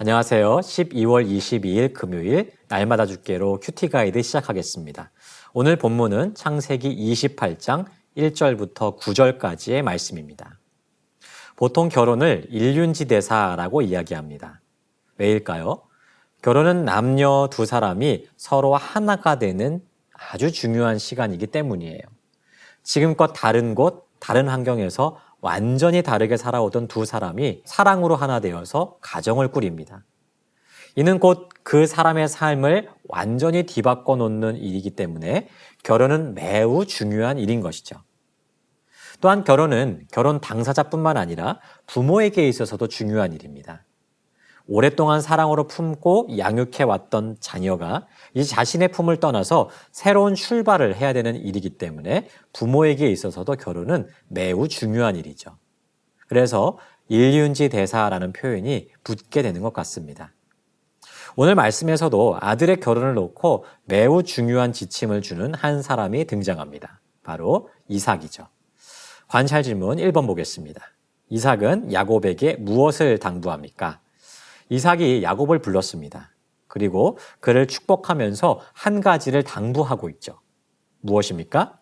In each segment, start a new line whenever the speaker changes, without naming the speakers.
안녕하세요. 12월 22일 금요일 날마다 죽게로 큐티 가이드 시작하겠습니다. 오늘 본문은 창세기 28장 1절부터 9절까지의 말씀입니다. 보통 결혼을 일륜지대사라고 이야기합니다. 왜일까요? 결혼은 남녀 두 사람이 서로 하나가 되는 아주 중요한 시간이기 때문이에요. 지금껏 다른 곳, 다른 환경에서 완전히 다르게 살아오던 두 사람이 사랑으로 하나 되어서 가정을 꾸립니다. 이는 곧 그 사람의 삶을 완전히 뒤바꿔 놓는 일이기 때문에 결혼은 매우 중요한 일인 것이죠. 또한 결혼은 결혼 당사자뿐만 아니라 부모에게 있어서도 중요한 일입니다. 오랫동안 사랑으로 품고 양육해왔던 자녀가 이 자신의 품을 떠나서 새로운 출발을 해야 되는 일이기 때문에 부모에게 있어서도 결혼은 매우 중요한 일이죠. 그래서 일륜지대사라는 표현이 붙게 되는 것 같습니다. 오늘 말씀에서도 아들의 결혼을 놓고 매우 중요한 지침을 주는 한 사람이 등장합니다. 바로 이삭이죠. 관찰 질문 1번 보겠습니다. 이삭은 야곱에게 무엇을 당부합니까? 이삭이 야곱을 불렀습니다. 그리고 그를 축복하면서 한 가지를 당부하고 있죠. 무엇입니까?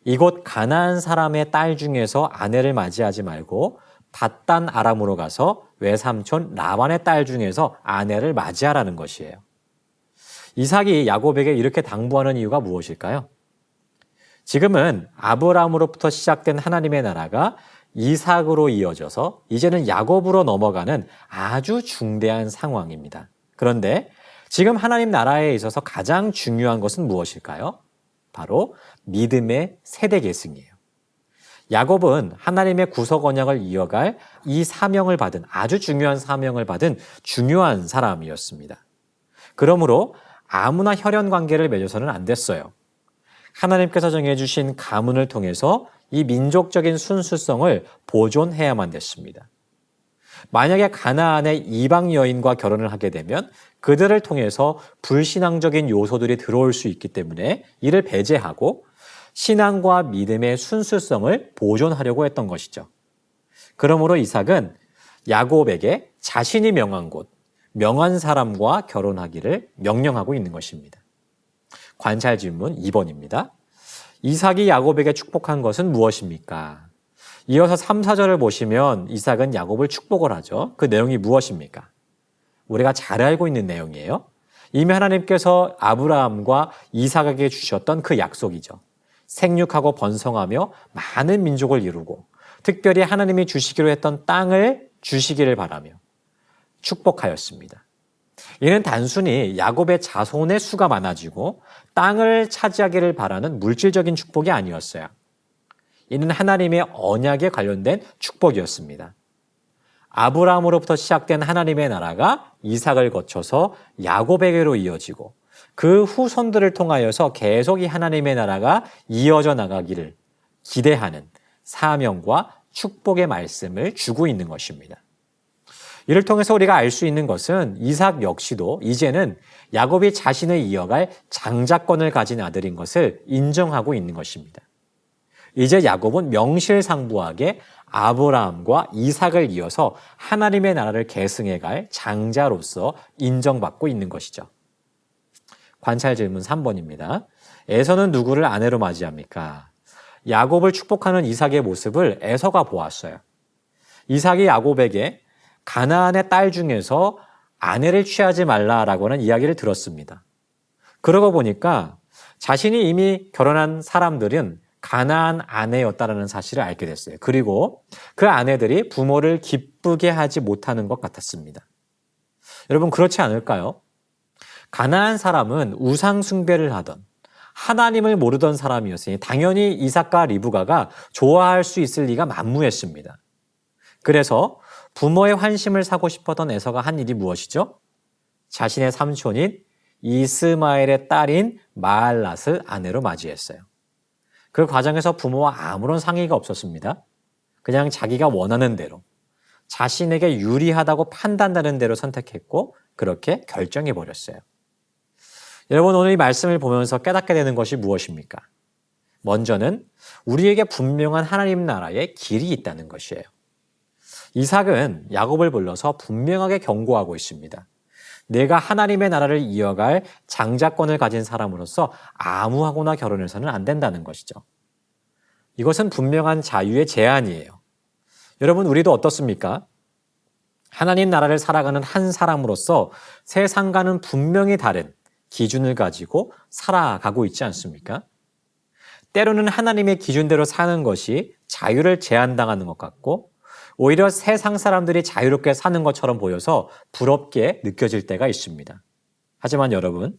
이곳 가나안 사람의 딸 중에서 아내를 맞이하지 말고 밧단 아람으로 가서 외삼촌 라반의 딸 중에서 아내를 맞이하라는 것이에요. 이삭이 야곱에게 이렇게 당부하는 이유가 무엇일까요? 지금은 아브라함으로부터 시작된 하나님의 나라가 이삭으로 이어져서 이제는 야곱으로 넘어가는 아주 중대한 상황입니다. 그런데 지금 하나님 나라에 있어서 가장 중요한 것은 무엇일까요? 바로 믿음의 세대 계승이에요. 야곱은 하나님의 구속 언약을 이어갈 이 사명을 받은 아주 중요한 사명을 받은 중요한 사람이었습니다. 그러므로 아무나 혈연 관계를 맺어서는 안 됐어요. 하나님께서 정해주신 가문을 통해서 이 민족적인 순수성을 보존해야만 됐습니다. 만약에 가나안의 이방 여인과 결혼을 하게 되면 그들을 통해서 불신앙적인 요소들이 들어올 수 있기 때문에 이를 배제하고 신앙과 믿음의 순수성을 보존하려고 했던 것이죠. 그러므로 이삭은 야곱에게 자신이 명한 곳, 명한 사람과 결혼하기를 명령하고 있는 것입니다. 관찰 질문 2번입니다. 이삭이 야곱에게 축복한 것은 무엇입니까? 이어서 3, 4절을 보시면 이삭은 야곱을 축복을 하죠. 그 내용이 무엇입니까? 우리가 잘 알고 있는 내용이에요. 이미 하나님께서 아브라함과 이삭에게 주셨던 그 약속이죠. 생육하고 번성하며 많은 민족을 이루고 특별히 하나님이 주시기로 했던 땅을 주시기를 바라며 축복하였습니다. 이는 단순히 야곱의 자손의 수가 많아지고 땅을 차지하기를 바라는 물질적인 축복이 아니었어요. 이는 하나님의 언약에 관련된 축복이었습니다. 아브라함으로부터 시작된 하나님의 나라가 이삭을 거쳐서 야곱에게로 이어지고 그 후손들을 통하여서 계속 이 하나님의 나라가 이어져 나가기를 기대하는 사명과 축복의 말씀을 주고 있는 것입니다. 이를 통해서 우리가 알 수 있는 것은 이삭 역시도 이제는 야곱이 자신을 이어갈 장자권을 가진 아들인 것을 인정하고 있는 것입니다. 이제 야곱은 명실상부하게 아브라함과 이삭을 이어서 하나님의 나라를 계승해갈 장자로서 인정받고 있는 것이죠. 관찰 질문 3번입니다. 에서는 누구를 아내로 맞이합니까? 야곱을 축복하는 이삭의 모습을 에서가 보았어요. 이삭이 야곱에게 가나안의 딸 중에서 아내를 취하지 말라라고는 이야기를 들었습니다. 그러고 보니까 자신이 이미 결혼한 사람들은 가나안 아내였다라는 사실을 알게 됐어요. 그리고 그 아내들이 부모를 기쁘게 하지 못하는 것 같았습니다. 여러분 그렇지 않을까요? 가나안 사람은 우상 숭배를 하던 하나님을 모르던 사람이었으니 당연히 이삭과 리브가가 좋아할 수 있을 리가 만무했습니다. 그래서 부모의 환심을 사고 싶었던 에서가 한 일이 무엇이죠? 자신의 삼촌인 이스마엘의 딸인 마알랏을 아내로 맞이했어요. 그 과정에서 부모와 아무런 상의가 없었습니다. 그냥 자기가 원하는 대로 자신에게 유리하다고 판단되는 대로 선택했고 그렇게 결정해버렸어요. 여러분 오늘 이 말씀을 보면서 깨닫게 되는 것이 무엇입니까? 먼저는 우리에게 분명한 하나님 나라의 길이 있다는 것이에요. 이삭은 야곱을 불러서 분명하게 경고하고 있습니다. 내가 하나님의 나라를 이어갈 장자권을 가진 사람으로서 아무하고나 결혼해서는 안 된다는 것이죠. 이것은 분명한 자유의 제한이에요. 여러분, 우리도 어떻습니까? 하나님 나라를 살아가는 한 사람으로서 세상과는 분명히 다른 기준을 가지고 살아가고 있지 않습니까? 때로는 하나님의 기준대로 사는 것이 자유를 제한당하는 것 같고 오히려 세상 사람들이 자유롭게 사는 것처럼 보여서 부럽게 느껴질 때가 있습니다. 하지만 여러분,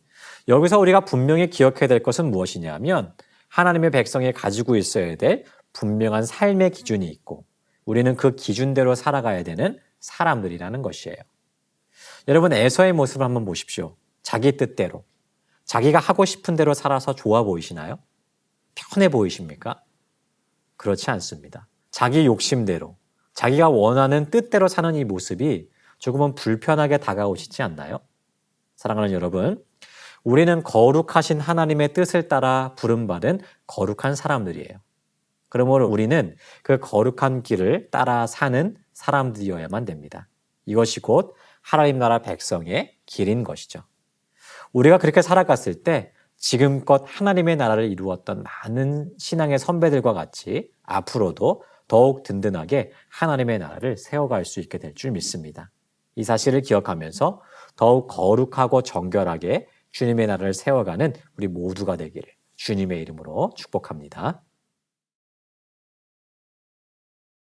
여기서 우리가 분명히 기억해야 될 것은 무엇이냐면 하나님의 백성이 가지고 있어야 될 분명한 삶의 기준이 있고 우리는 그 기준대로 살아가야 되는 사람들이라는 것이에요. 여러분, 에서의 모습을 한번 보십시오. 자기 뜻대로, 자기가 하고 싶은 대로 살아서 좋아 보이시나요? 편해 보이십니까? 그렇지 않습니다. 자기 욕심대로, 자기가 원하는 뜻대로 사는 이 모습이 조금은 불편하게 다가오시지 않나요? 사랑하는 여러분, 우리는 거룩하신 하나님의 뜻을 따라 부름받은 거룩한 사람들이에요. 그러므로 우리는 그 거룩한 길을 따라 사는 사람들이어야만 됩니다. 이것이 곧 하나님 나라 백성의 길인 것이죠. 우리가 그렇게 살아갔을 때 지금껏 하나님의 나라를 이루었던 많은 신앙의 선배들과 같이 앞으로도 더욱 든든하게 하나님의 나라를 세워갈 수 있게 될 줄 믿습니다. 이 사실을 기억하면서 더욱 거룩하고 정결하게 주님의 나라를 세워가는 우리 모두가 되기를 주님의 이름으로 축복합니다.